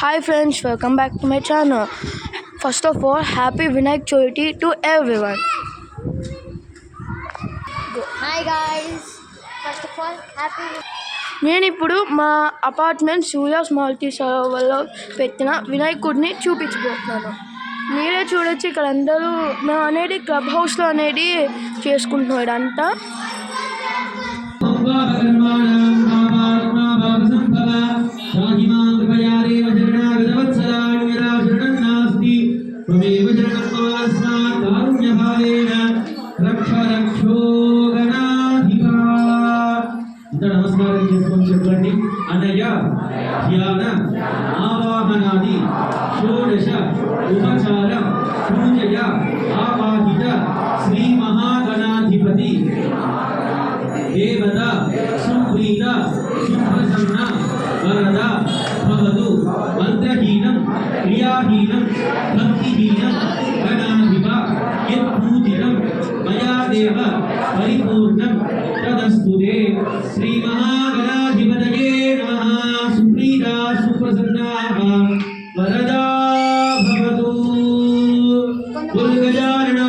Hi friends, welcome back to my channel. First of all, happy Vinayak Chavithi to everyone. Hi guys. First of all, happy. నేను ఇప్పుడు మా apartment Surya's multi సర్వర్లో పెట్టిన వినాయకుడిని చూపించబోతున్నాను. మీరే చూడొచ్చు, ఇక్కడ అందరూ మేము అనేది క్లబ్ హౌస్లో అనేది చేసుకుంటున్నాడు అంతా. నమస్కారం చేసుకొని చెప్పండి. అనయ ధ్యాన ఆవాహనాది షోడశ ఉపచార పూజయ ఆవాహిత శ్రీ మహాగణాధిపతి దేవత సుప్రీత సుప్రసన్న వరద భవతు. మంత్రహీనం క్రియాహీనం భక్తిహీనం గణాధిప యత్పూజితం మయా దేవ పరిపూర్ణం తదస్తుతే. శ్రీ మహాగణాధిపతయే నమః. సుప్రీత సుప్రసన్న వరదా భవతు. గురుగజానన